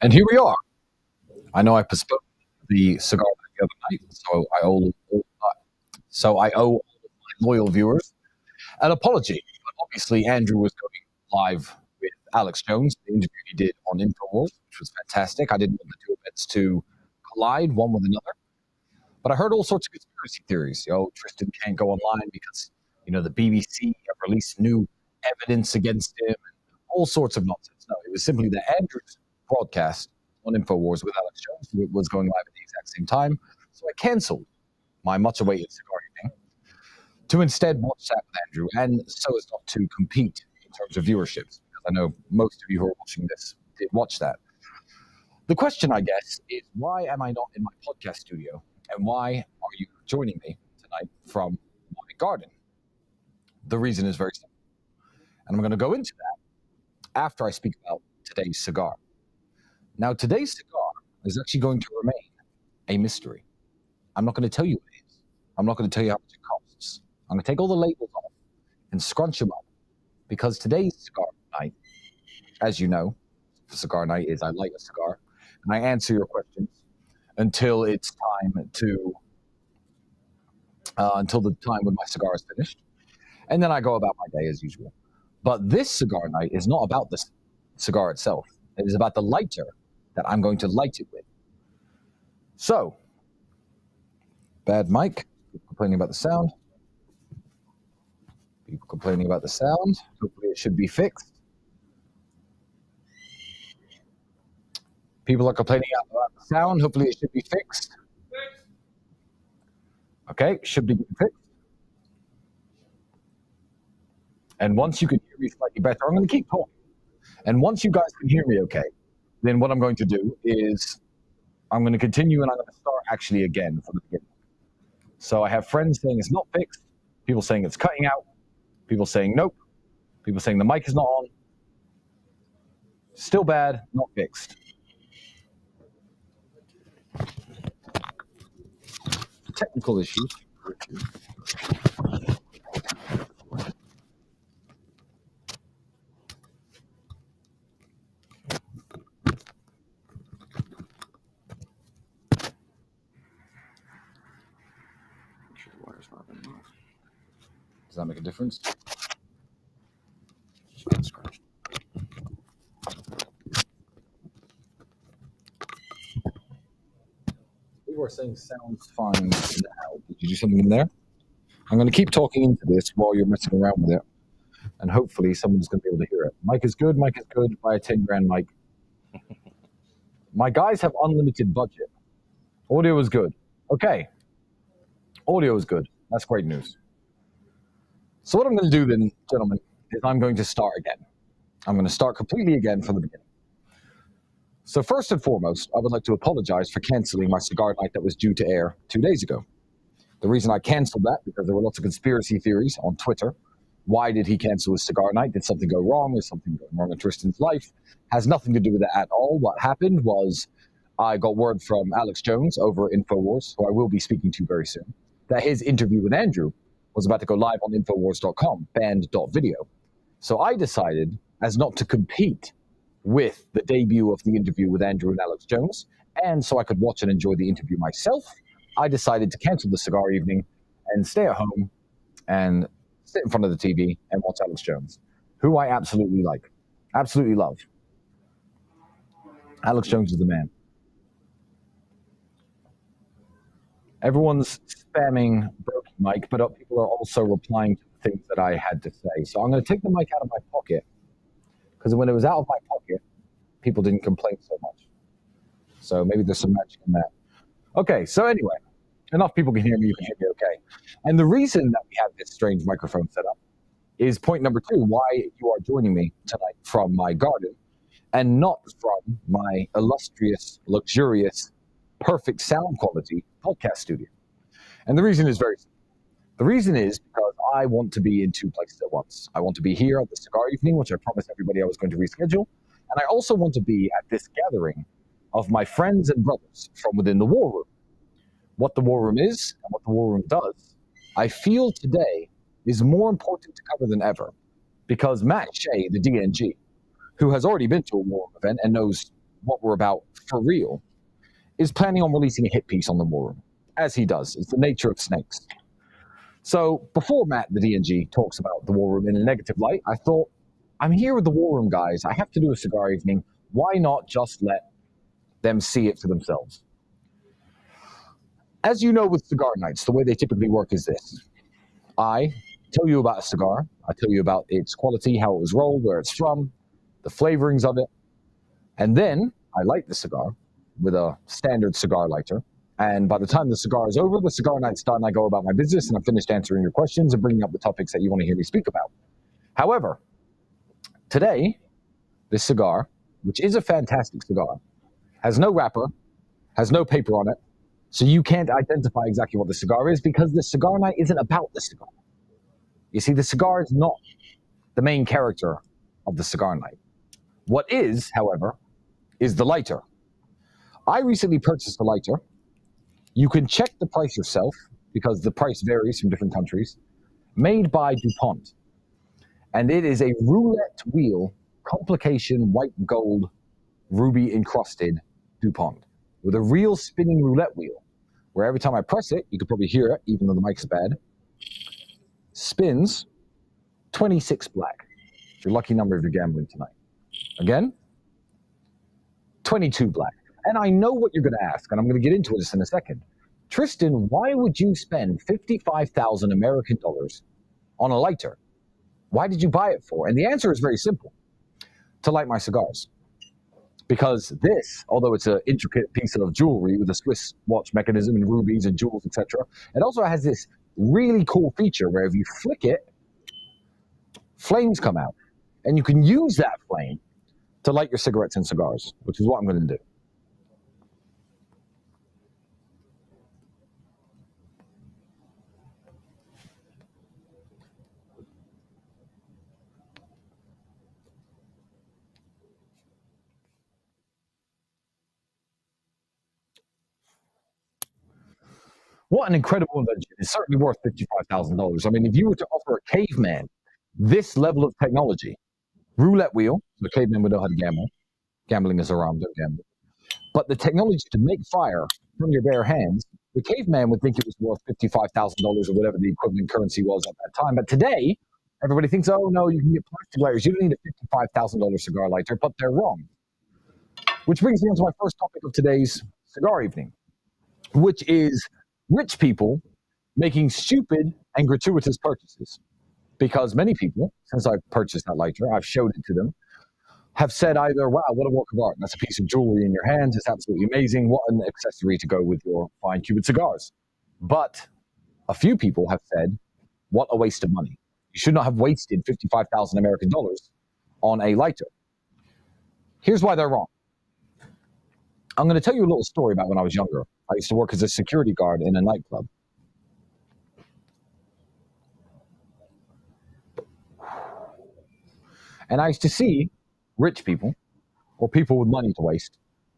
And here we are. I know I postponed the cigar the other night, so I owe all of my loyal viewers an apology. But obviously, Andrew was going live with Alex Jones, the interview he did on Infowars, which was fantastic. I didn't want the two events to collide one with another. But I heard all sorts of conspiracy theories. Tristan can't go online because the BBC have released new evidence against him, and all sorts of nonsense. No, it was simply that Andrew's broadcast on Infowars with Alex Jones was going live at the exact same time. So I cancelled my much-awaited cigar evening to instead watch that with Andrew, and so as not to compete in terms of viewerships, because I know most of you who are watching this did watch that. The question, I guess, is why am I not in my podcast studio, and why are you joining me tonight from my garden? The reason is very simple, and I'm going to go into that after I speak about today's cigar. Now, today's cigar is actually going to remain a mystery. I'm not going to tell you what it is. I'm not going to tell you how much it costs. I'm going to take all the labels off and scrunch them up, because today's cigar night, as you know, cigar night is I light a cigar and I answer your questions until it's time to until the time when my cigar is finished, and then I go about my day as usual. But this cigar night is not about the cigar itself. It is about the lighter that I'm going to light it with. So, bad mic, complaining about the sound. People complaining about the sound. Hopefully it should be fixed. People are complaining about the sound. Hopefully it should be fixed. Okay, should be fixed. And once you can hear me slightly better, I'm going to keep talking. And once you guys can hear me okay, then what I'm going to do is I'm going to continue, and I'm going to start actually again from the beginning. So I have friends saying it's not fixed, people saying it's cutting out, people saying nope, people saying the mic is not on. Still bad, not fixed. Technical issues. Does that make a difference? People are saying sounds fine now. Did you do something in there? I'm going to keep talking into this while you're messing around with it, and hopefully someone's going to be able to hear it. Mic is good. Buy a 10 grand mic. My guys have unlimited budget. Audio is good. Okay. Audio is good. That's great news. So what I'm going to do then, gentlemen, is I'm going to start again. I'm going to start completely again from the beginning. So first and foremost, I would like to apologize for canceling my cigar night that was due to air 2 days ago. The reason I canceled that, because there were lots of conspiracy theories on Twitter. Why did he cancel his cigar night? Did something go wrong? Is something going wrong in Tristan's life? Has nothing to do with it at all. What happened was I got word from Alex Jones over at Infowars, who I will be speaking to very soon, that his interview with Andrew was about to go live on Infowars.com, banned.video. So I decided, as not to compete with the debut of the interview with Andrew and Alex Jones, and so I could watch and enjoy the interview myself, I decided to cancel the cigar evening and stay at home and sit in front of the TV and watch Alex Jones, who I absolutely like, absolutely love. Alex Jones is the man. Everyone's spamming broken mic, but people are also replying to the things that I had to say. So I'm going to take the mic out of my pocket, because when it was out of my pocket, people didn't complain so much. So maybe there's some magic in that. Okay, so anyway, enough people can hear me, you can hear me okay. And the reason that we have this strange microphone set up is point number 2, why you are joining me tonight from my garden and not from my illustrious, luxurious, perfect sound quality podcast studio. And the reason is very simple. The reason is because I want to be in 2 places at once. I want to be here at the cigar evening, which I promised everybody I was going to reschedule. And I also want to be at this gathering of my friends and brothers from within the War Room. What the War Room is and what the War Room does, I feel today is more important to cover than ever, because Matt Shea, the DNG, who has already been to a War Room event and knows what we're about for real, is planning on releasing a hit piece on the War Room, as he does. It's the nature of snakes. So before Matt, the DNG, talks about the War Room in a negative light, I thought, I'm here with the War Room guys. I have to do a cigar evening. Why not just let them see it for themselves? As you know with cigar nights, the way they typically work is this. I tell you about a cigar. I tell you about its quality, how it was rolled, where it's from, the flavorings of it. And then I light the cigar with a standard cigar lighter. And by the time the cigar is over, the cigar night's done, I go about my business and I'm finished answering your questions and bringing up the topics that you want to hear me speak about. However, today, this cigar, which is a fantastic cigar, has no wrapper, has no paper on it, so you can't identify exactly what the cigar is because the cigar night isn't about the cigar. You see, the cigar is not the main character of the cigar night. What is, however, is the lighter. I recently purchased a lighter. You can check the price yourself because the price varies from different countries. Made by DuPont. And it is a roulette wheel, complication white gold, ruby encrusted DuPont with a real spinning roulette wheel where every time I press it, you can probably hear it, even though the mic's bad, spins 26 black. It's your lucky number if you're gambling tonight. Again, 22 black. And I know what you're going to ask, and I'm going to get into this in a second. Tristan, why would you spend 55,000 American dollars on a lighter? Why did you buy it for? And the answer is very simple. To light my cigars. Because this, although it's an intricate piece of jewelry with a Swiss watch mechanism and rubies and jewels, etc., it also has this really cool feature where if you flick it, flames come out. And you can use that flame to light your cigarettes and cigars, which is what I'm going to do. What an incredible invention. It's certainly worth $55,000. I mean, if you were to offer a caveman this level of technology, roulette wheel, the caveman would know how to gamble. Gambling is haram, don't gamble. But the technology to make fire from your bare hands, the caveman would think it was worth $55,000 or whatever the equivalent currency was at that time. But today, everybody thinks, oh no, you can get plastic lighters. You don't need a $55,000 cigar lighter, but they're wrong. Which brings me on to my first topic of today's cigar evening, which is rich people making stupid and gratuitous purchases. Because many people, since I've purchased that lighter, I've showed it to them, have said either, wow, what a work of art. That's a piece of jewelry in your hands. It's absolutely amazing. What an accessory to go with your fine Cuban cigars. But a few people have said, what a waste of money. You should not have wasted 55,000 American dollars on a lighter. Here's why they're wrong. I'm going to tell you a little story about when I was younger. I used to work as a security guard in a nightclub. And I used to see rich people, or people with money to waste,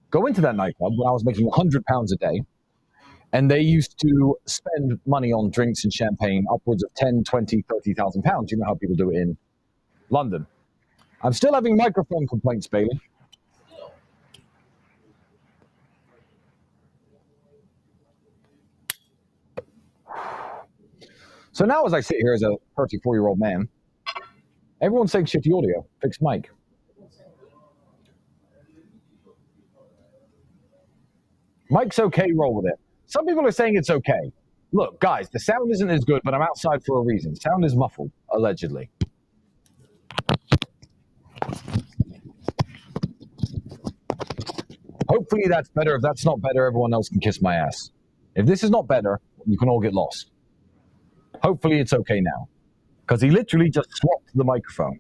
go into that nightclub when I was making £100 a day, and they used to spend money on drinks and champagne upwards of 10, 20, 30,000 pounds. You know how people do it in London. I'm still having microphone complaints, Bailey. So now as I sit here as a 34-year-old man, everyone's saying shitty audio, fixed mic. Mic's okay, roll with it. Some people are saying it's okay. Look, guys, the sound isn't as good, but I'm outside for a reason. Sound is muffled, allegedly. Hopefully that's better. If that's not better, everyone else can kiss my ass. If this is not better, you can all get lost. Hopefully it's okay now. Because he literally just swapped the microphone.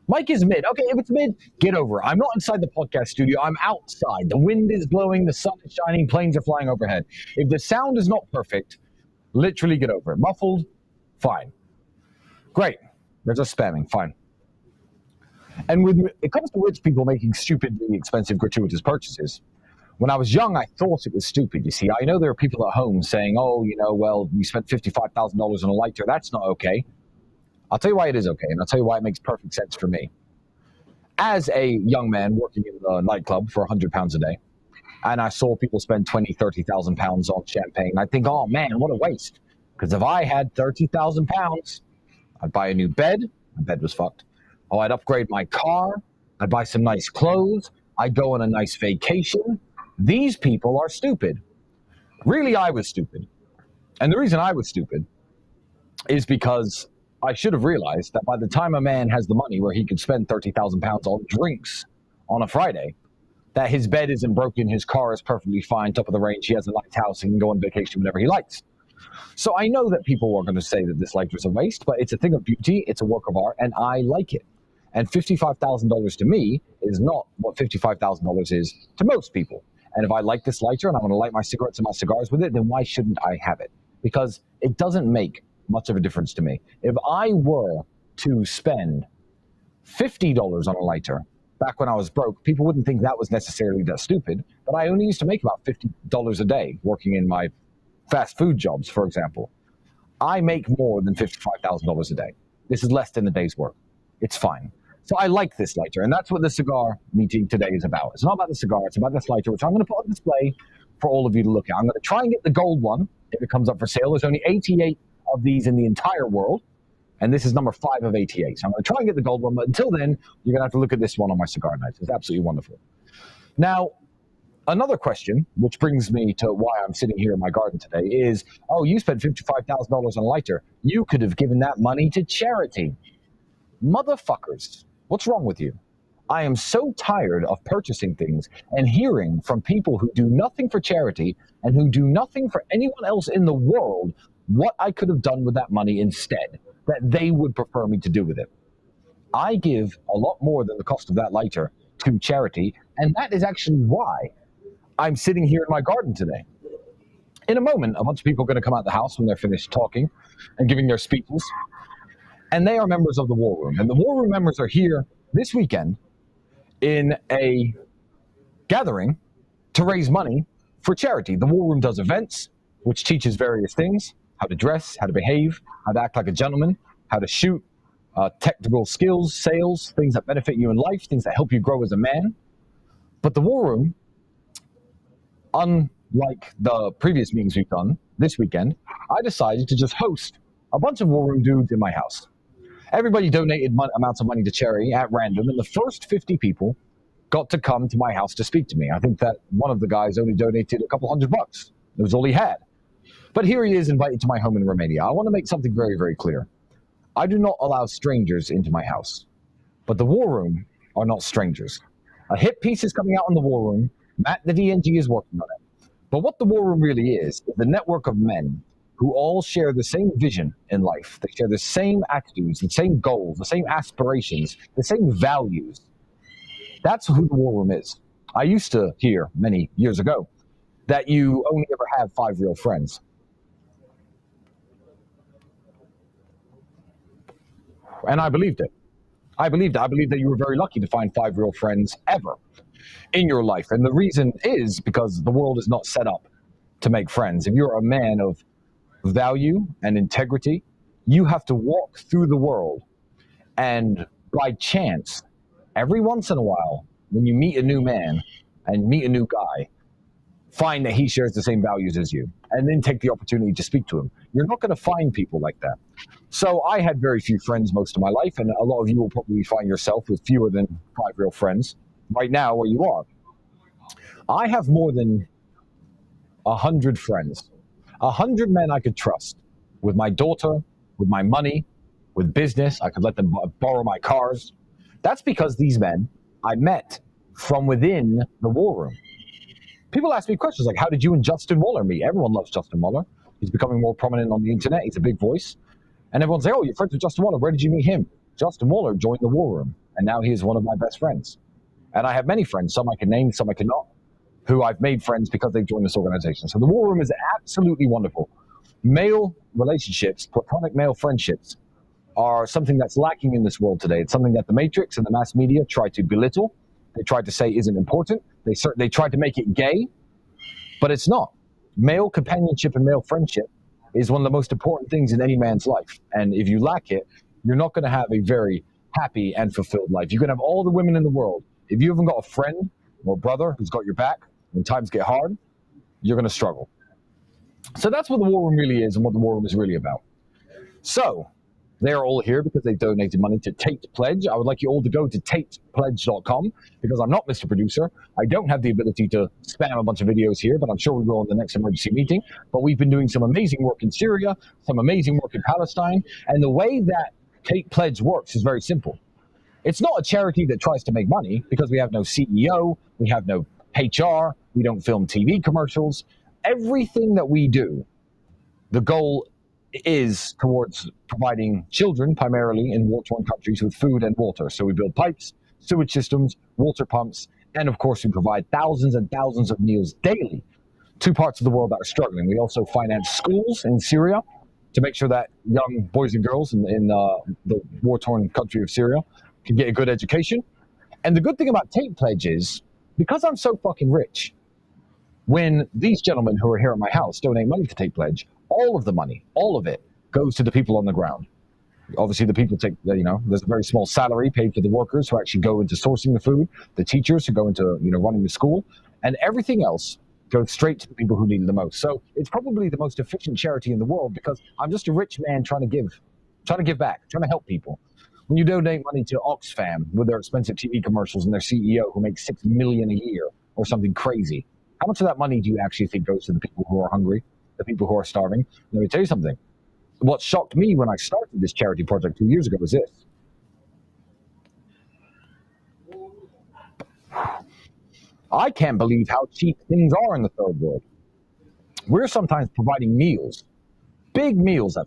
Mic is mid. Okay, if it's mid, get over it. I'm not inside the podcast studio. I'm outside. The wind is blowing. The sun is shining. Planes are flying overhead. If the sound is not perfect, literally get over it. Muffled, fine. Great. They're just spamming. Fine. And when it comes to rich people making stupidly expensive gratuitous purchases, when I was young, I thought it was stupid. You see, I know there are people at home saying, oh, you know, well, you spent $55,000 on a lighter. That's not okay. I'll tell you why it is okay, and I'll tell you why it makes perfect sense for me. as a young man working in the nightclub for £100 a day, and I saw people spend 20, 30,000 pounds on champagne, I think, oh man, what a waste. Because if I had 30,000 pounds, I'd buy a new bed. My bed was fucked. Oh, I'd upgrade my car. I'd buy some nice clothes. I'd go on a nice vacation. These people are stupid. Really, I was stupid. And the reason I was stupid is because I should have realized that by the time a man has the money where he could spend 30,000 pounds on drinks on a Friday, that his bed isn't broken, his car is perfectly fine, top of the range, he has a nice house, he can go on vacation whenever he likes. So I know that people are going to say that this lighter is a waste, but it's a thing of beauty, it's a work of art, and I like it. And $55,000 to me is not what $55,000 is to most people. And if I like this lighter and I want to light my cigarettes and my cigars with it, then why shouldn't I have it? Because it doesn't make much of a difference to me. If I were to spend $50 on a lighter back when I was broke, people wouldn't think that was necessarily that stupid, but I only used to make about $50 a day working in my fast food jobs, for example. I make more than $55,000 a day. This is less than a day's work. It's fine. So I like this lighter, and that's what the cigar meeting today is about. It's not about the cigar, it's about this lighter, which I'm going to put on display for all of you to look at. I'm going to try and get the gold one if it comes up for sale. There's only 88 of these in the entire world, and this is number 5 of 88. So I'm going to try and get the gold one, but until then, you're going to have to look at this one on my cigar knife. It's absolutely wonderful. Now, another question, which brings me to why I'm sitting here in my garden today, is, oh, you spent $55,000 on a lighter. You could have given that money to charity. Motherfuckers, what's wrong with you? I am so tired of purchasing things and hearing from people who do nothing for charity and who do nothing for anyone else in the world what I could have done with that money instead, that they would prefer me to do with it. I give a lot more than the cost of that lighter to charity, and that is actually why I'm sitting here in my garden today. In a moment, a bunch of people are going to come out of the house when they're finished talking and giving their speeches, and they are members of the War Room. And the War Room members are here this weekend in a gathering to raise money for charity. The War Room does events, which teaches various things: how to dress, how to behave, how to act like a gentleman, how to shoot, technical skills, sales, things that benefit you in life, things that help you grow as a man. But the War Room, unlike the previous meetings we've done this weekend, I decided to just host a bunch of War Room dudes in my house. Everybody donated amounts of money to charity at random, and the first 50 people got to come to my house to speak to me. I think that one of the guys only donated a couple $100. It was all he had. But here he is invited to my home in Romania. I want to make something very, very clear. I do not allow strangers into my house, but the War Room are not strangers. A hit piece is coming out on the War Room. Matt, the DNG, is working on it. But what the War Room really is the network of men who all share the same vision in life. They share the same attitudes, the same goals, the same aspirations, the same values. That's who the War Room is. I used to hear many years ago that you only ever have 5 real friends. And I believed it. I believed that you were very lucky to find 5 real friends ever in your life. And the reason is because the world is not set up to make friends. If you're a man of value and integrity, you have to walk through the world, and by chance, every once in a while, when you meet a new man and meet a new guy, find that he shares the same values as you, and then take the opportunity to speak to him. You're not going to find people like that. So I had very few friends most of my life, and a lot of you will probably find yourself with fewer than 5 real friends right now where you are. I have more than 100 friends. 100 men I could trust with my daughter, with my money, with business. I could let them borrow my cars. That's because these men I met from within the War Room. People ask me questions like, how did you and Justin Waller meet? Everyone loves Justin Waller. He's becoming more prominent on the internet. He's a big voice. And everyone's like, oh, you're friends with Justin Waller. Where did you meet him? Justin Waller joined the War Room, and now he is one of my best friends. And I have many friends, some I can name, some I cannot, who I've made friends because they've joined this organization. So the War Room is absolutely wonderful. Male relationships, platonic male friendships, are something that's lacking in this world today. It's something that the Matrix and the mass media try to belittle. They try to say isn't important. They try to make it gay, but it's not. Male companionship and male friendship is one of the most important things in any man's life. And if you lack it, you're not going to have a very happy, and fulfilled life. You can have all the women in the world. If you haven't got a friend or brother who's got your back when times get hard, you're going to struggle. So that's what the War Room really is and what the War Room is really about. So they're all here because they donated money to Tate Pledge. I would like you all to go to tatepledge.com because I'm not Mr. Producer. I don't have the ability to spam a bunch of videos here, but I'm sure we will in the next emergency meeting. But we've been doing some amazing work in Syria, some amazing work in Palestine, and the way that Tate Pledge works is very simple. It's not a charity that tries to make money because we have no CEO, we have no HR, we don't film TV commercials. Everything that we do, the goal is towards providing children, primarily in war-torn countries, with food and water. So we build pipes, sewage systems, water pumps, and of course we provide thousands and thousands of meals daily to parts of the world that are struggling. We also finance schools in Syria to make sure that young boys and girls in the war-torn country of Syria can get a good education. And the good thing about Tate Pledge is, because I'm so fucking rich, when these gentlemen who are here at my house donate money to Tate Pledge, all of the money, all of it, goes to the people on the ground. Obviously, the people take, there's a very small salary paid to the workers who actually go into sourcing the food, the teachers who go into, running the school, and everything else goes straight to the people who need it the most. So it's probably the most efficient charity in the world because I'm just a rich man trying to give back, trying to help people. When you donate money to Oxfam with their expensive TV commercials and their CEO who makes $6 million a year or something crazy, how much of that money do you actually think goes to the people who are hungry, the people who are starving? Let me tell you something. What shocked me when I started this charity project 2 years ago was this. I can't believe how cheap things are in the third world. We're sometimes providing meals, big meals that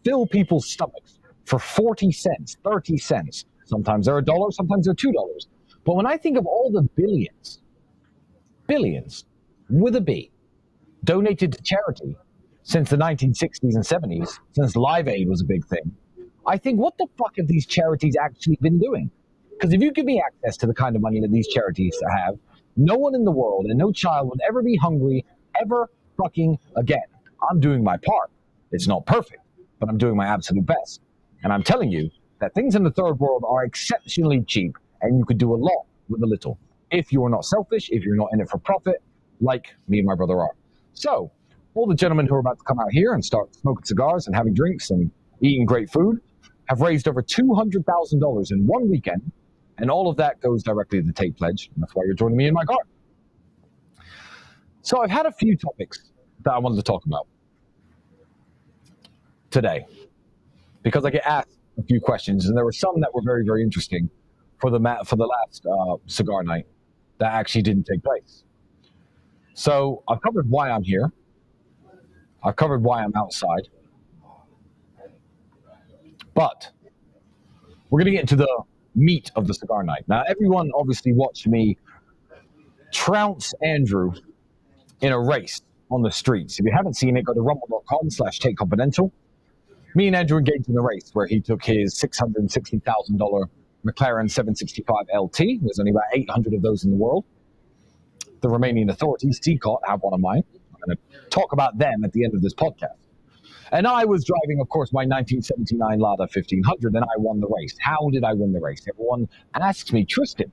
fill people's stomachs for 40 cents, 30 cents. Sometimes they're $1, sometimes they're $2. But when I think of all the billions with a B, donated to charity since the 1960s and 70s, since Live Aid was a big thing, I think, what the fuck have these charities actually been doing? Because if you give me access to the kind of money that these charities have, no one in the world and no child would ever be hungry ever fucking again. I'm doing my part. It's not perfect, but I'm doing my absolute best. And I'm telling you that things in the third world are exceptionally cheap, and you could do a lot with a little. If you are not selfish, if you're not in it for profit, like me and my brother are. So, all the gentlemen who are about to come out here and start smoking cigars and having drinks and eating great food have raised over $200,000 in one weekend, and all of that goes directly to the Tate Pledge. And that's why you're joining me in my car. So I've had a few topics that I wanted to talk about today, because I get asked a few questions, and there were some that were very, very interesting for the last cigar night that actually didn't take place. So I've covered why I'm here. I've covered why I'm outside. But we're going to get into the meat of the cigar night. Now, everyone obviously watched me trounce Andrew in a race on the streets. If you haven't seen it, go to rumble.com/TateConfidential. Me and Andrew engaged in a race where he took his $660,000 McLaren 765 LT. There's only about 800 of those in the world. The Romanian authorities, Cigar, have one of mine. I'm going to talk about them at the end of this podcast. And I was driving, of course, my 1979 Lada 1500, and I won the race. How did I win the race? Everyone asks me, Tristan,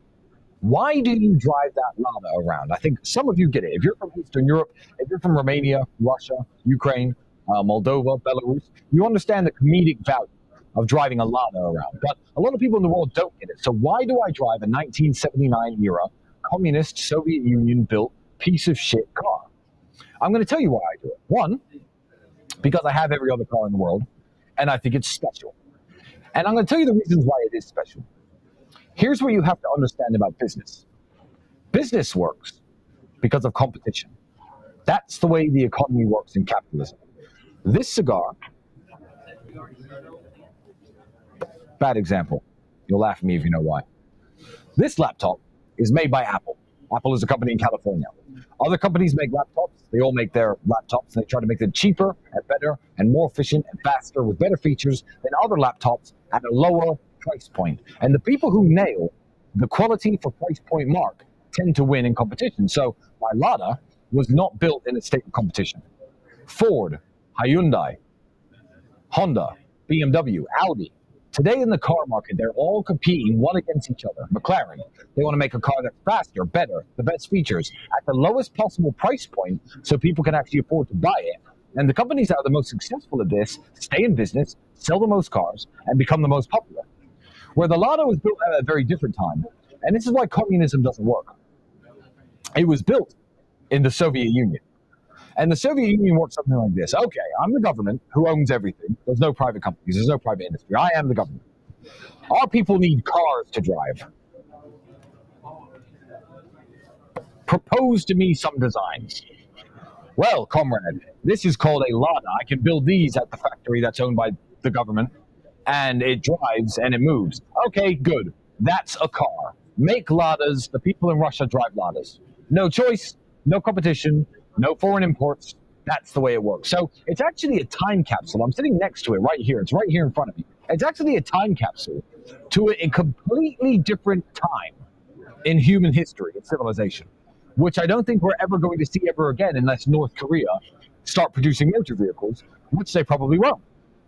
why do you drive that Lada around? I think some of you get it. If you're from Eastern Europe, if you're from Romania, Russia, Ukraine, Moldova, Belarus, you understand the comedic value of driving a Lada around. But a lot of people in the world don't get it. So why do I drive a 1979 era communist Soviet Union built piece of shit car? I'm going to tell you why I do it. One, because I have every other car in the world, and I think it's special. And I'm going to tell you the reasons why it is special. Here's what you have to understand about business. Business works because of competition. That's the way the economy works in capitalism. This cigar, bad example. You'll laugh at me if you know why. This laptop is made by Apple. Apple is a company in California. Other companies make laptops. They all make their laptops. They try to make them cheaper and better and more efficient and faster with better features than other laptops at a lower price point. And the people who nail the quality for price point mark tend to win in competition. So my Lada was not built in a state of competition. Ford, Hyundai, Honda, BMW, Audi, Today in the car market, they're all competing one against each other. McLaren, they want to make a car that's faster, better, the best features, at the lowest possible price point so people can actually afford to buy it. And the companies that are the most successful at this stay in business, sell the most cars, and become the most popular. Where the Lada was built at a very different time. And this is why communism doesn't work. It was built in the Soviet Union. And the Soviet Union worked something like this. Okay, I'm the government who owns everything. There's no private companies. There's no private industry. I am the government. Our people need cars to drive. Propose to me some designs. Well, comrade, this is called a Lada. I can build these at the factory that's owned by the government. And it drives and it moves. Okay, good. That's a car. Make Ladas. The people in Russia drive Ladas. No choice, no competition, no foreign imports. That's the way it works. So it's actually a time capsule. I'm sitting next to it right here. It's right here in front of me. It's actually a time capsule to a completely different time in human history and civilization, which I don't think we're ever going to see ever again unless North Korea start producing motor vehicles, which they probably won't.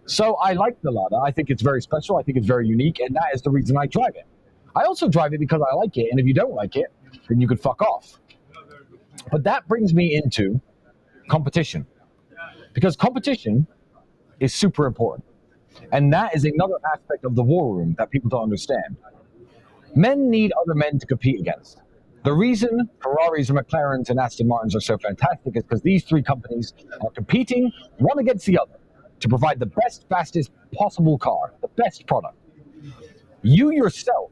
So I like the Lada. I think it's very special. I think it's very unique, and that is the reason I drive it. I also drive it because I like it, and if you don't like it, then you could fuck off. But that brings me into competition, because competition is super important. And that is another aspect of the war room that people don't understand. Men need other men to compete against. The reason Ferraris and McLarens and Aston Martins are so fantastic is because these three companies are competing one against the other to provide the best, fastest possible car, the best product. You yourself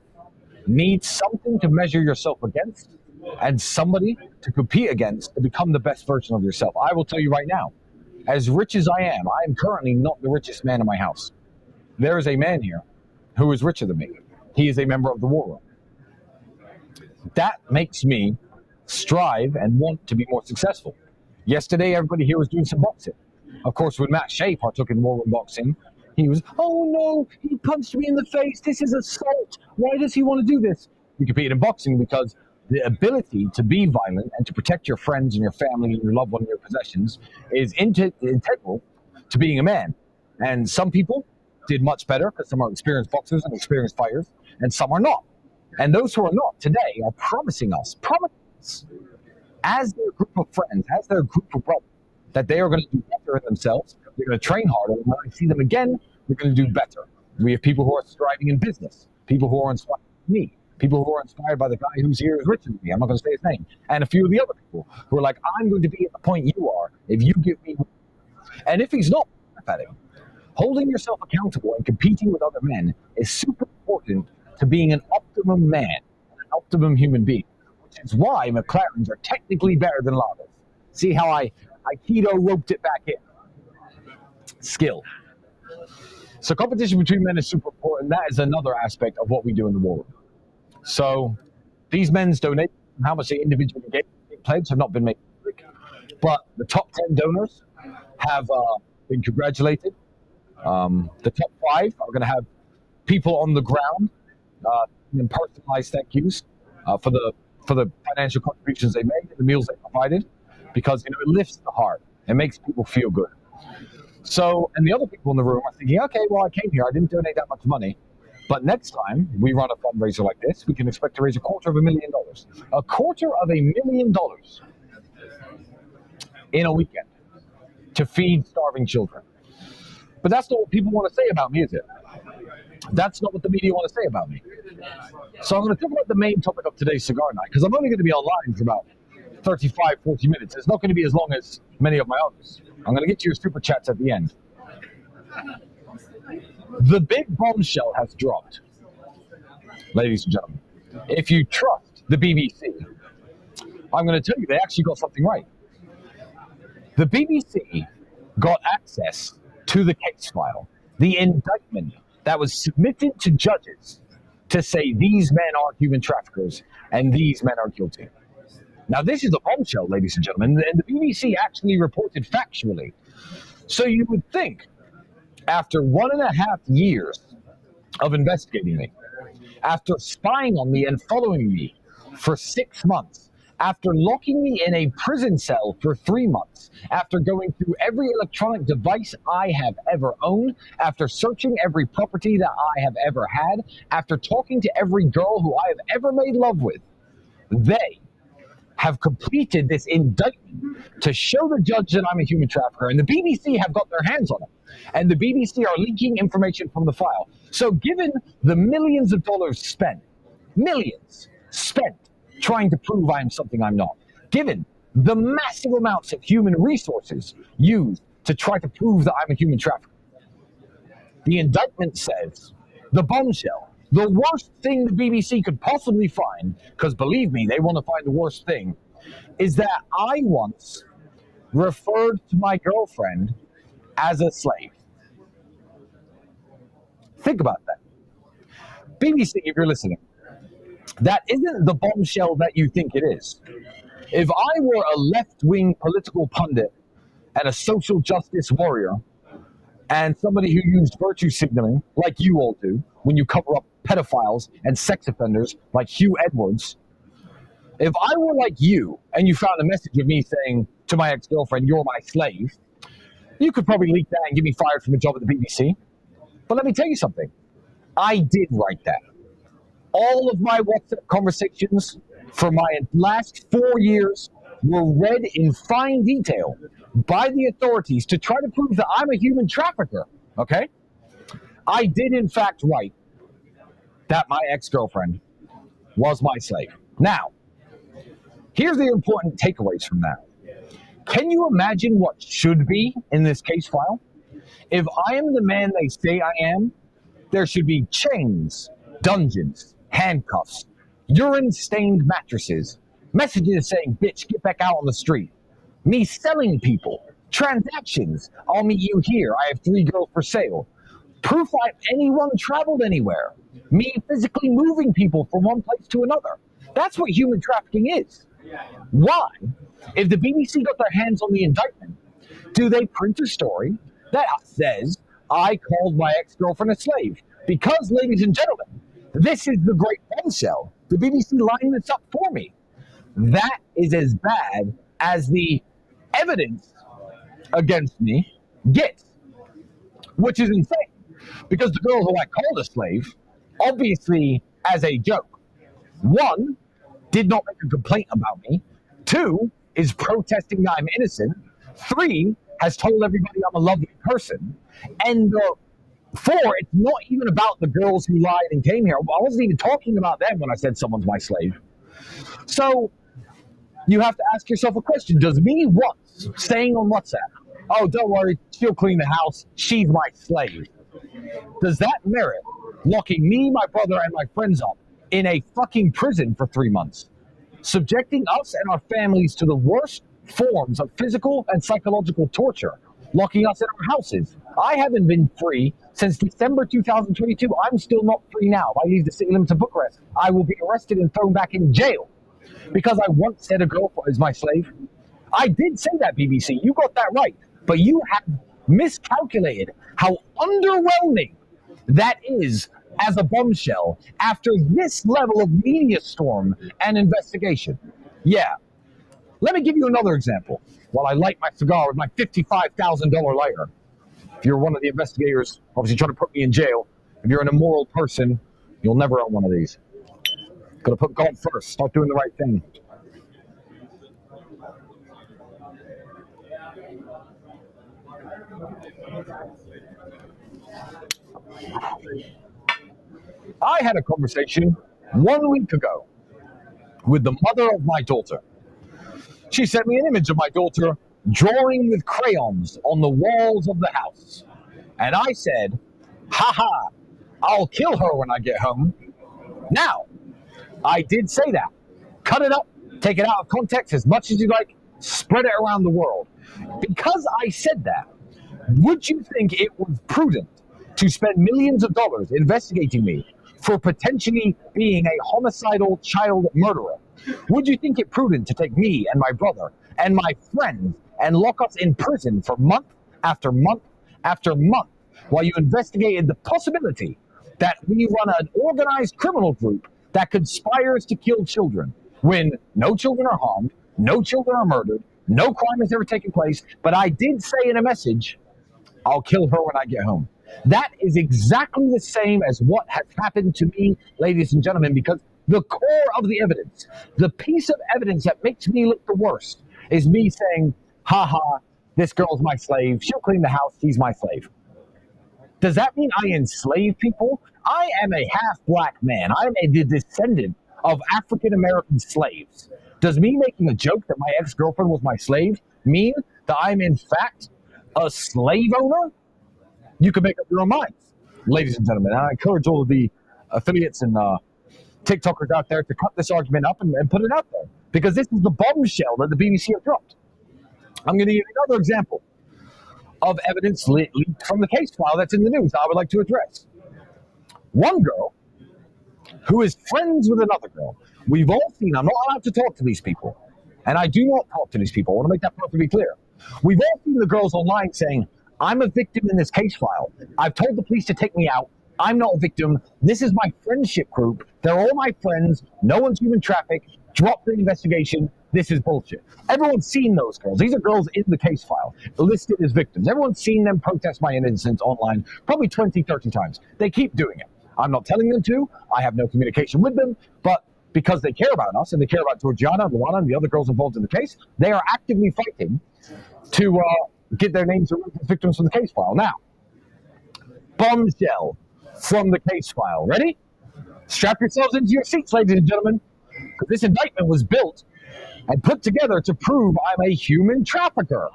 need something to measure yourself against and somebody to compete against to become the best version of yourself. I will tell you right now, as rich as I am currently not the richest man in my house. There is a man here who is richer than me. He is a member of the war room. That makes me strive and want to be more successful. Yesterday, everybody here was doing some boxing. Of course, when Matt Shea partook in war room boxing, he was, oh no, he punched me in the face. This is assault. Why does he want to do this? We compete in boxing because the ability to be violent and to protect your friends and your family and your loved one and your possessions is integral to being a man. And some people did much better because some are experienced boxers and experienced fighters, and some are not. And those who are not today are promising us, as their group of friends, as their group of brothers, that they are going to do better in themselves. They're going to train harder. And when I see them again, they're going to do better. We have people who are striving in business, people who are inspired by me, people who are inspired by the guy who's here who's richer than me. I'm not going to say his name. And a few of the other people who are like, I'm going to be at the point you are if you give me. And if he's not, at him. Holding yourself accountable and competing with other men is super important to being an optimum man, an optimum human being, which is why McLarens are technically better than Ladas. See how I keto roped it back in. Skill. So competition between men is super important. That is another aspect of what we do in the war room. So these men's donations, how much they individually get pledged, have not been made public. But the top 10 donors have been congratulated. The top 5 are going to have people on the ground and personalized thank yous for the financial contributions they made, the meals they provided, because it lifts the heart. It makes people feel good. So, and the other people in the room are thinking, okay, well, I came here, I didn't donate that much money, but next time we run a fundraiser like this, we can expect to raise $250,000. $250,000 in a weekend to feed starving children. But that's not what people want to say about me, is it? That's not what the media want to say about me. So I'm going to talk about the main topic of today's cigar night, because I'm only going to be online for about 35, 40 minutes. It's not going to be as long as many of my others. I'm going to get to your super chats at the end. The big bombshell has dropped, ladies and gentlemen. If you trust the BBC, I'm going to tell you they actually got something right. The BBC got access to the case file, the indictment that was submitted to judges to say these men are human traffickers and these men are guilty. Now, this is a bombshell, ladies and gentlemen, and the BBC actually reported factually. So you would think, after 1.5 years of investigating me, after spying on me and following me for 6 months, after locking me in a prison cell for 3 months, after going through every electronic device I have ever owned, after searching every property that I have ever had, after talking to every girl who I have ever made love with, they have completed this indictment to show the judge that I'm a human trafficker, and the BBC have got their hands on it. And the BBC are leaking information from the file. So given the millions of dollars spent, millions spent trying to prove I am something I'm not, given the massive amounts of human resources used to try to prove that I'm a human trafficker, the indictment says, the bombshell, the worst thing the BBC could possibly find, because believe me, they want to find the worst thing, is that I once referred to my girlfriend as a slave. Think about that. BBC, if you're listening, that isn't the bombshell that you think it is. If I were a left-wing political pundit and a social justice warrior and somebody who used virtue signaling like you all do when you cover up pedophiles and sex offenders like Hugh Edwards, if I were like you and you found a message of me saying to my ex-girlfriend, "You're my slave," you could probably leak that and get me fired from a job at the BBC. But let me tell you something. I did write that. All of my WhatsApp conversations for my last 4 years were read in fine detail by the authorities to try to prove that I'm a human trafficker, okay? I did in fact write that my ex-girlfriend was my slave. Now, here's the important takeaways from that. Can you imagine what should be in this case file? If I am the man they say I am, there should be chains, dungeons, handcuffs, urine-stained mattresses, messages saying, "Bitch, get back out on the street," me selling people, transactions, "I'll meet you here, I have 3 girls for sale," proof anyone traveled anywhere, me physically moving people from one place to another. That's what human trafficking is. Why, if the BBC got their hands on the indictment, do they print a story that says I called my ex-girlfriend a slave? Because, ladies and gentlemen, this is the great bombshell. The BBC lined this up for me. That is as bad as the evidence against me gets, which is insane. Because the girl who I called a slave, obviously as a joke, 1, did not make a complaint about me, 2, is protesting that I'm innocent, 3, has told everybody I'm a lovely person, and 4, it's not even about the girls who lied and came here. I wasn't even talking about them when I said someone's my slave. So you have to ask yourself a question. Does me once saying on WhatsApp, "Oh, don't worry, she'll clean the house, she's my slave," does that merit locking me, my brother, and my friends up in a fucking prison for 3 months, subjecting us and our families to the worst forms of physical and psychological torture, locking us in our houses? I haven't been free since December 2022. I'm still not free now. If I leave the city limits of Bucharest, I will be arrested and thrown back in jail because I once said a girl is my slave. I did say that, BBC. You got that right. But you have miscalculated how underwhelming that is as a bombshell after this level of media storm and investigation. Yeah. Let me give you another example while I light my cigar with my $55,000 lighter. If you're one of the investigators, obviously trying to put me in jail, if you're an immoral person, you'll never own one of these. Gotta put God first. Start doing the right thing. I had a conversation 1 week ago with the mother of my daughter. She sent me an image of my daughter drawing with crayons on the walls of the house. And I said, "Ha, I'll kill her when I get home." Now, I did say that. Cut it up, take it out of context as much as you like, spread it around the world. Because I said that, would you think it was prudent to spend millions of dollars investigating me for potentially being a homicidal child murderer? Would you think it prudent to take me and my brother and my friends and lock us in prison for month after month after month while you investigated the possibility that we run an organized criminal group that conspires to kill children? when no children are harmed, no children are murdered, no crime has ever taken place, but I did say in a message, I'll kill her when I get home. That is exactly the same as what has happened to me, ladies and gentlemen, because the core of the evidence, the piece of evidence that makes me look the worst, is me saying, ha, this girl's my slave. She'll clean the house. She's my slave. Does that mean I enslave people? I am a half-black man. I'm a descendant of African-American slaves. Does me making a joke that my ex-girlfriend was my slave mean that I'm in fact a slave owner? You can make up your own minds, ladies and gentlemen. I encourage all of the affiliates and TikTokers out there to cut this argument up and put it out there, because this is the bombshell that the BBC have dropped. I'm going to give you another example of evidence leaked from the case file that's in the news I would like to address. One girl who is friends with another girl. We've all seen, I'm not allowed to talk to these people, and I do not talk to these people. I want to make that perfectly clear. We've all seen the girls online saying, I'm a victim in this case file. I've told the police to take me out. I'm not a victim. This is my friendship group. They're all my friends. No one's human trafficked. Drop the investigation. This is bullshit. Everyone's seen those girls. These are girls in the case file, listed as victims. Everyone's seen them protest my innocence online probably 20, 30 times. They keep doing it. I'm not telling them to. I have no communication with them. But because they care about us and they care about Georgiana, Luana, and the other girls involved in the case, they are actively fighting to get their names removed as victims from the case file. Now, bombshell from the case file. Ready? Strap yourselves into your seats, ladies and gentlemen, because this indictment was built and put together to prove I'm a human trafficker.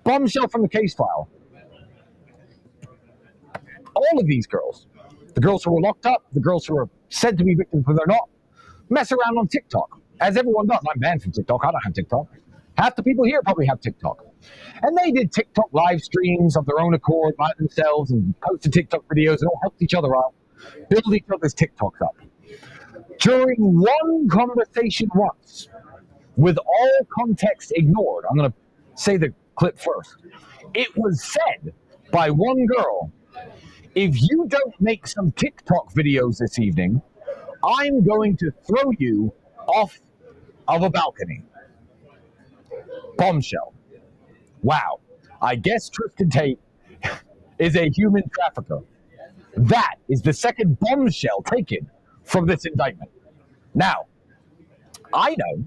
Bombshell from the case file. All of these girls, the girls who were locked up, the girls who are said to be victims but they're not, mess around on TikTok, as everyone does. I'm banned from TikTok. I don't have TikTok. Half the people here probably have TikTok. And they did TikTok live streams of their own accord by themselves and posted TikTok videos and all helped each other out, build each other's TikToks up. During one conversation once, with all context ignored, I'm going to say the clip first. It was said by one girl, if you don't make some TikTok videos this evening, I'm going to throw you off of a balcony. Bombshell. Wow. I guess Tristan Tate is a human trafficker. That is the second bombshell taken from this indictment. Now, I know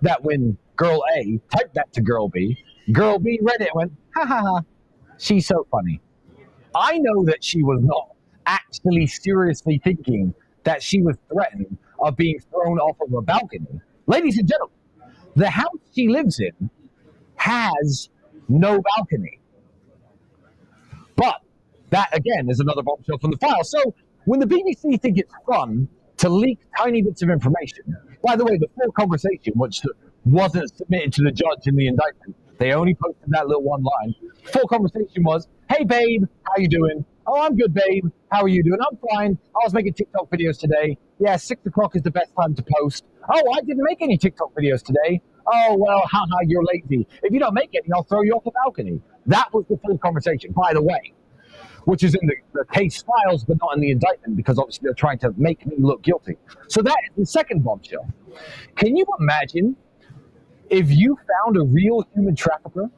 that when girl A typed that to girl B read it and went, ha ha ha, she's so funny. I know that she was not actually seriously thinking that she was threatened of being thrown off of a balcony. Ladies and gentlemen, the house she lives in has no balcony. But that, again, is another bombshell from the file. So when the BBC think it's fun to leak tiny bits of information, by the way, the full conversation, which wasn't submitted to the judge in the indictment, they only posted that little one line. Full conversation was, hey, babe, how you doing? Oh, I'm good, babe. How are you doing? I'm fine. I was making TikTok videos today. Yeah, 6 o'clock is the best time to post. Oh, I didn't make any TikTok videos today. Oh, well, haha, you're lazy. If you don't make any, I'll throw you off the balcony. That was the full conversation, by the way, which is in the case files, but not in the indictment, because obviously they're trying to make me look guilty. So that is the second bombshell. Can you imagine if you found a real human trafficker,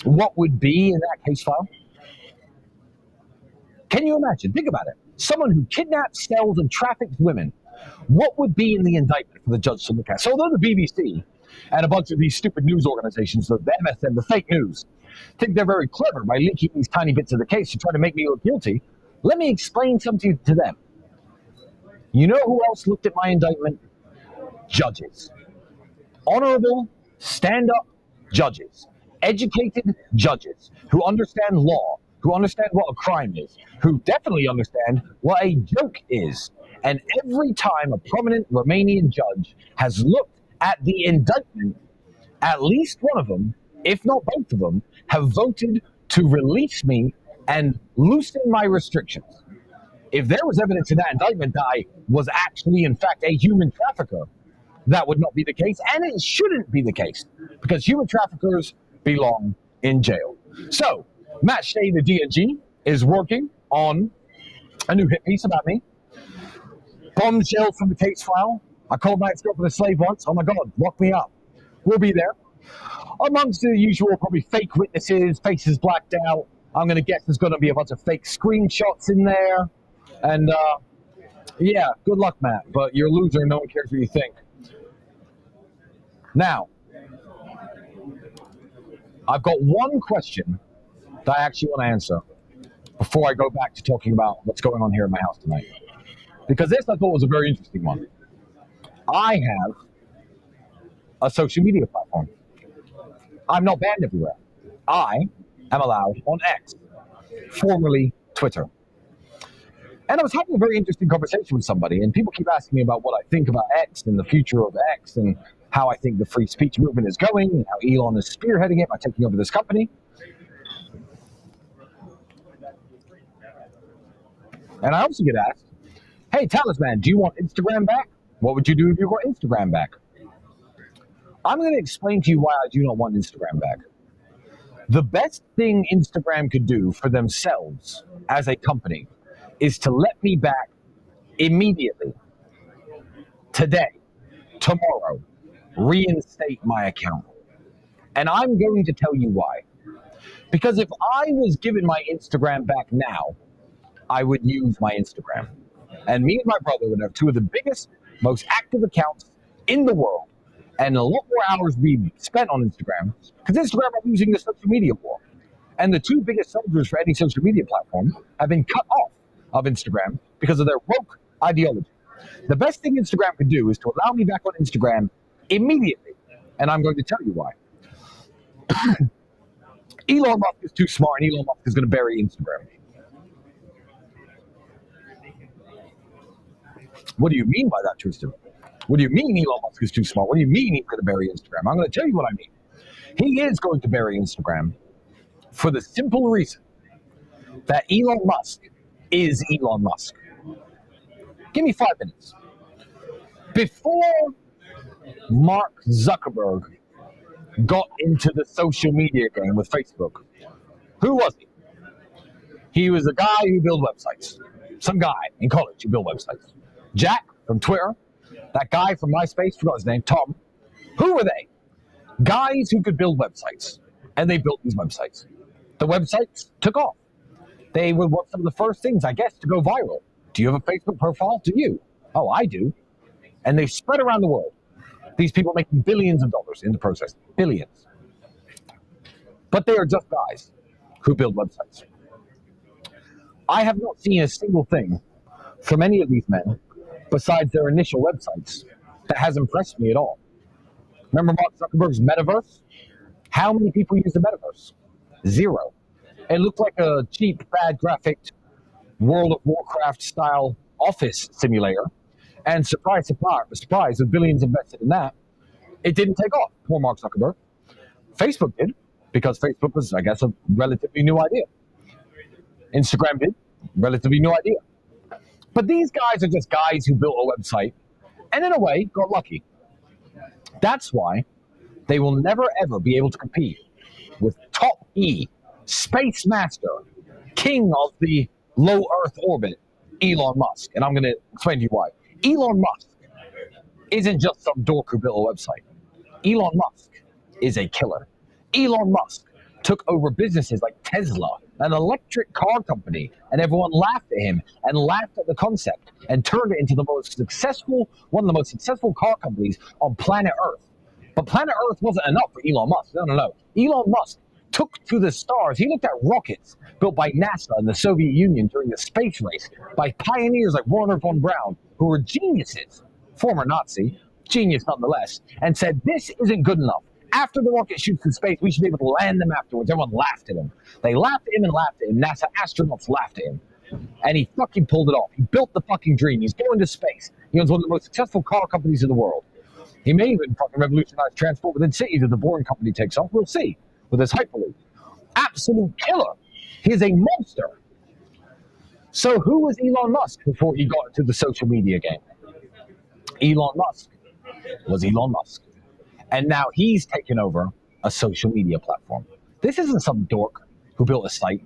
what would be in that case file? Can you imagine? Think about it. Someone who kidnaps, sells, and traffics women. What would be in the indictment for the judge to look at? So although the BBC and a bunch of these stupid news organizations, the MSN, the fake news, think they're very clever by leaking these tiny bits of the case to try to make me look guilty, let me explain something to them. You know who else looked at my indictment? Judges. Honorable, stand-up judges. Educated judges who understand law, who understand what a crime is, who definitely understand what a joke is. And every time a prominent Romanian judge has looked at the indictment, at least one of them, if not both of them, have voted to release me and loosen my restrictions. If there was evidence in that indictment that I was actually, in fact, a human trafficker, that would not be the case, and it shouldn't be the case, because human traffickers belong in jail. So, Matt Shea, the DNG, is working on a new hit piece about me. Bombshell from the case file. I called my ex-girlfriend a slave once. Oh my God, lock me up. We'll be there. Amongst the usual, probably fake witnesses, faces blacked out. I'm going to guess there's going to be a bunch of fake screenshots in there. And yeah, good luck, Matt. But you're a loser and no one cares what you think. Now, I've got one question that I actually want to answer before I go back to talking about what's going on here in my house tonight. Because this I thought was a very interesting one. I have a social media platform. I'm not banned everywhere. I am allowed on X, formerly Twitter. And I was having a very interesting conversation with somebody, and people keep asking me about what I think about X and the future of X and how I think the free speech movement is going and how Elon is spearheading it by taking over this company. And I also get asked, hey, Talisman, do you want Instagram back? What would you do if you got Instagram back? I'm going to explain to you why I do not want Instagram back. The best thing Instagram could do for themselves as a company is to let me back immediately, today, tomorrow, reinstate my account. And I'm going to tell you why. Because if I was given my Instagram back now, I would use my Instagram. And me and my brother would have two of the biggest, most active accounts in the world, and a lot more hours be spent on Instagram, because Instagram are losing the social media war. And the two biggest soldiers for any social media platform have been cut off of Instagram because of their woke ideology. The best thing Instagram could do is to allow me back on Instagram immediately, and I'm going to tell you why. Elon Musk is too smart, and Elon Musk is going to bury Instagram. What do you mean by that, Tristan? What do you mean Elon Musk is too smart? What do you mean he's going to bury Instagram? I'm going to tell you what I mean. He is going to bury Instagram for the simple reason that Elon Musk is Elon Musk. Give me 5 minutes. Before Mark Zuckerberg got into the social media game with Facebook, who was he? He was a guy who built websites. Some guy in college who built websites. Jack from Twitter, that guy from MySpace, forgot his name, Tom. Who were they? Guys who could build websites. And they built these websites. The websites took off. They were some of the first things, I guess, to go viral. Do you have a Facebook profile? Do you? Oh, I do. And they spread around the world. These people making billions of dollars in the process. Billions. But they are just guys who build websites. I have not seen a single thing from any of these men besides their initial websites that has impressed me at all. Remember Mark Zuckerberg's metaverse? How many people use the metaverse? 0. It looked like a cheap, bad graphic World of Warcraft style office simulator. And surprise, surprise, with billions invested in that, it didn't take off. Poor Mark Zuckerberg. Facebook did, because Facebook was, I guess, a relatively new idea. Instagram did, relatively new idea. But these guys are just guys who built a website and in a way got lucky. That's why they will never ever be able to compete with top E, space master, king of the low Earth orbit, Elon Musk. And I'm going to explain to you why. Elon Musk isn't just some dork who built a website. Elon Musk is a killer. Elon Musk took over businesses like Tesla, an electric car company, and everyone laughed at him and laughed at the concept and turned it into one of the most successful car companies on planet Earth. But planet Earth wasn't enough for Elon Musk. No. Elon Musk took to the stars. He looked at rockets built by NASA and the Soviet Union during the space race by pioneers like Werner von Braun, who were geniuses, former Nazi, genius nonetheless, and said, this isn't good enough. After the rocket shoots in space, we should be able to land them afterwards. Everyone laughed at him. They laughed at him and laughed at him. NASA astronauts laughed at him. And he fucking pulled it off. He built the fucking dream. He's going to space. He owns one of the most successful car companies in the world. He may even fucking revolutionize transport within cities if the Boring Company takes off. We'll see with his Hyperloop. Absolute killer. He is a monster. So who was Elon Musk before he got into the social media game? Elon Musk was Elon Musk. And now he's taken over a social media platform. This isn't some dork who built a site.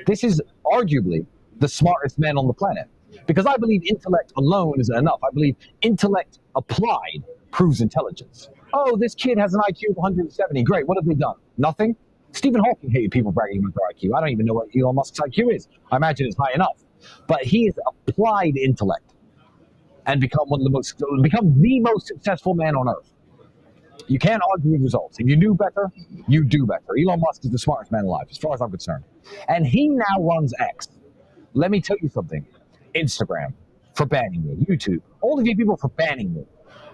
This is arguably the smartest man on the planet. Because I believe intellect alone isn't enough. I believe intellect applied proves intelligence. Oh, this kid has an IQ of 170. Great. What have they done? Nothing? Stephen Hawking hated people bragging about their IQ. I don't even know what Elon Musk's IQ is. I imagine it's high enough. But he has applied intellect and become the most successful man on earth. You can't argue with results. If you knew better, you do better. Elon Musk is the smartest man alive, as far as I'm concerned. And he now runs X. Let me tell you something. Instagram for banning me. YouTube. All of you people for banning me.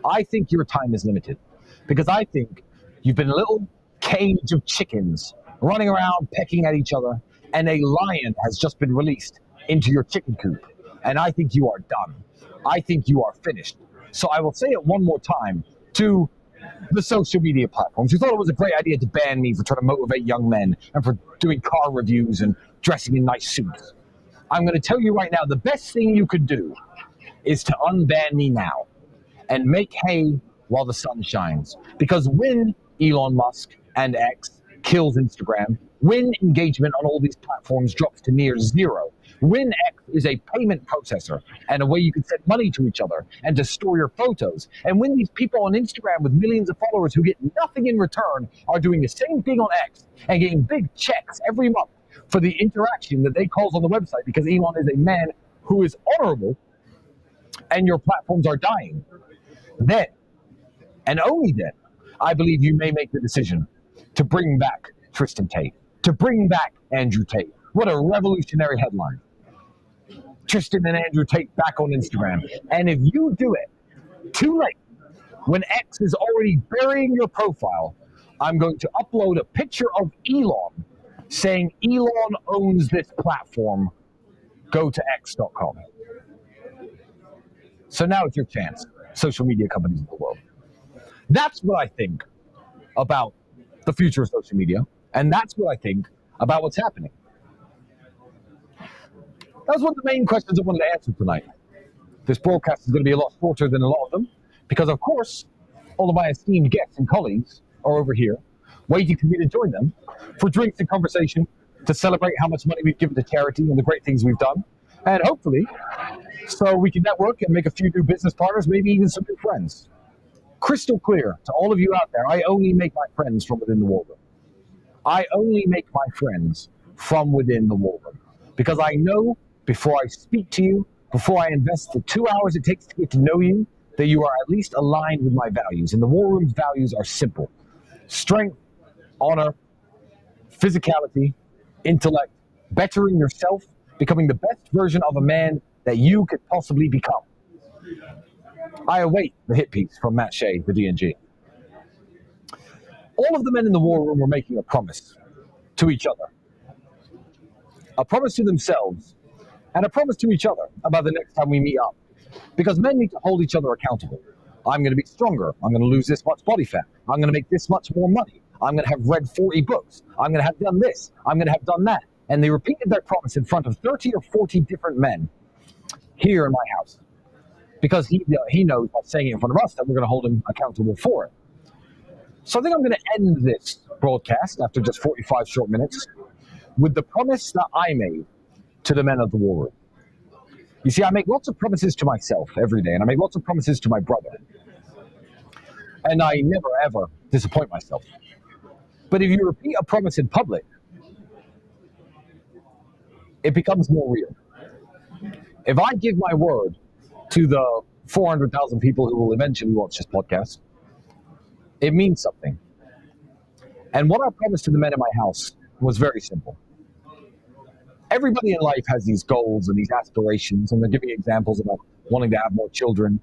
I think your time is limited. Because I think you've been a little cage of chickens running around pecking at each other, and a lion has just been released into your chicken coop. And I think you are done. I think you are finished. So I will say it one more time to the social media platforms who thought it was a great idea to ban me for trying to motivate young men and for doing car reviews and dressing in nice suits. I'm going to tell you right now, the best thing you could do is to unban me now and make hay while the sun shines. Because when Elon Musk and X kills Instagram, when engagement on all these platforms drops to near zero, when X is a payment processor and a way you can send money to each other and to store your photos, and when these people on Instagram with millions of followers who get nothing in return are doing the same thing on X and getting big checks every month for the interaction that they cause on the website because Elon is a man who is honorable and your platforms are dying, then, and only then, I believe you may make the decision to bring back Tristan Tate, to bring back Andrew Tate. What a revolutionary headline. Tristan and Andrew Tate back on Instagram. And if you do it too late, when X is already burying your profile, I'm going to upload a picture of Elon saying Elon owns this platform. Go to x.com. So now it's your chance, social media companies in the world. That's what I think about the future of social media, and that's what I think about what's happening. That was one of the main questions I wanted to answer tonight. This broadcast is going to be a lot shorter than a lot of them, because of course, all of my esteemed guests and colleagues are over here, waiting for me to join them for drinks and conversation, to celebrate how much money we've given to charity and the great things we've done, and hopefully, so we can network and make a few new business partners, maybe even some new friends. Crystal clear to all of you out there, I only make my friends from within the war room. I only make my friends from within the war room. Because I know before I speak to you, before I invest the 2 hours it takes to get to know you, that you are at least aligned with my values. And the war room's values are simple. Strength, honor, physicality, intellect, bettering yourself, becoming the best version of a man that you could possibly become. I await the hit piece from Matt Shea, the DNG. All of the men in the war room were making a promise to each other. A promise to themselves and a promise to each other about the next time we meet up. Because men need to hold each other accountable. I'm going to be stronger. I'm going to lose this much body fat. I'm going to make this much more money. I'm going to have read 40 books. I'm going to have done this. I'm going to have done that. And they repeated their promise in front of 30 or 40 different men here in my house. Because he knows by saying it in front of us that we're going to hold him accountable for it. So I think I'm going to end this broadcast after just 45 short minutes with the promise that I made to the men of the war room. You see, I make lots of promises to myself every day, and I make lots of promises to my brother. And I never, ever disappoint myself. But if you repeat a promise in public, it becomes more real. If I give my word to the 400,000 people who will eventually watch this podcast, it means something. And what I promised to the men in my house was very simple. Everybody in life has these goals and these aspirations, and they're giving examples about wanting to have more children,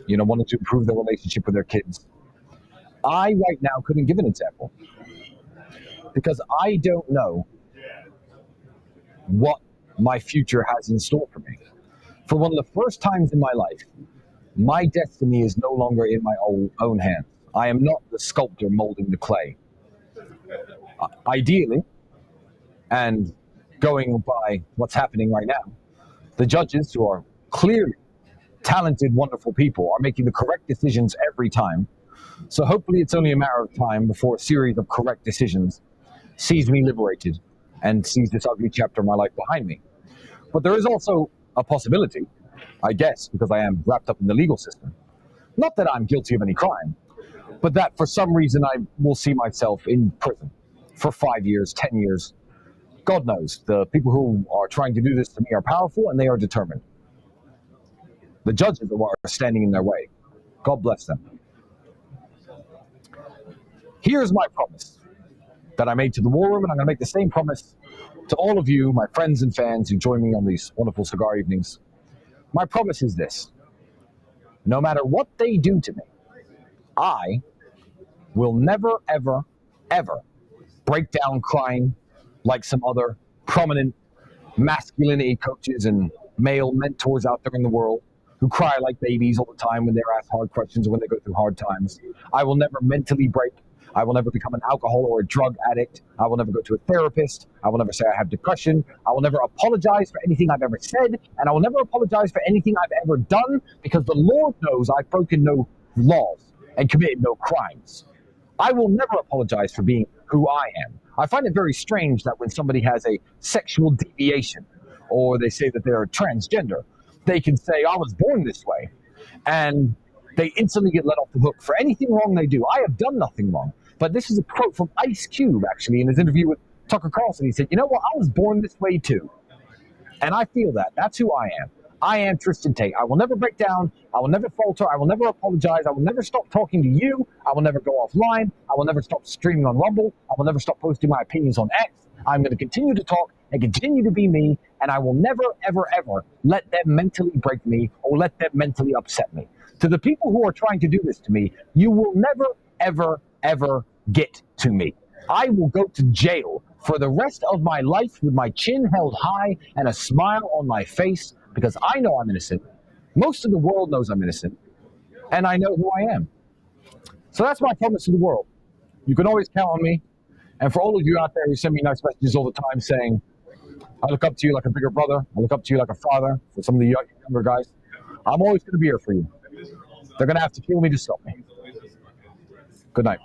wanting to improve their relationship with their kids. I right now couldn't give an example because I don't know what my future has in store for me. For one of the first times in my life, my destiny is no longer in my own hands. I am not the sculptor molding the clay. Ideally, and going by what's happening right now, the judges, who are clearly talented, wonderful people, are making the correct decisions every time. So hopefully it's only a matter of time before a series of correct decisions sees me liberated and sees this ugly chapter of my life behind me. But there is also a possibility, I guess, because I am wrapped up in the legal system. Not that I'm guilty of any crime, but that for some reason I will see myself in prison for 5 years, 10 years. God knows, the people who are trying to do this to me are powerful and they are determined. The judges are what are standing in their way. God bless them. Here's my promise that I made to the War Room, and I'm going to make the same promise to all of you, my friends and fans who join me on these wonderful cigar evenings. My promise is this: no matter what they do to me, I will never, ever, ever break down crying like some other prominent masculinity coaches and male mentors out there in the world who cry like babies all the time when they're asked hard questions or when they go through hard times. I will never mentally break. I will never become an alcohol or a drug addict. I will never go to a therapist. I will never say I have depression. I will never apologize for anything I've ever said, and I will never apologize for anything I've ever done, because the Lord knows I've broken no laws and committed no crimes. I will never apologize for being who I am. I find it very strange that when somebody has a sexual deviation, or they say that they're transgender, they can say, I was born this way, and they instantly get let off the hook for anything wrong they do. I have done nothing wrong. But this is a quote from Ice Cube, actually, in his interview with Tucker Carlson. He said, you know what, I was born this way too. And I feel that. That's who I am. I am Tristan Tate. I will never break down. I will never falter. I will never apologize. I will never stop talking to you. I will never go offline. I will never stop streaming on Rumble. I will never stop posting my opinions on X. I'm going to continue to talk and continue to be me, and I will never, ever, ever let them mentally break me or let them mentally upset me. To the people who are trying to do this to me, you will never, ever, ever get to me. I will go to jail for the rest of my life with my chin held high and a smile on my face, because I know I'm innocent. Most of the world knows I'm innocent, and I know who I am. So that's my promise to the world. You can always count on me. And for all of you out there who send me nice messages all the time saying, I look up to you like a bigger brother, I look up to you like a father, for some of the younger guys, I'm always going to be here for you. They're going to have to kill me to stop me. Good night.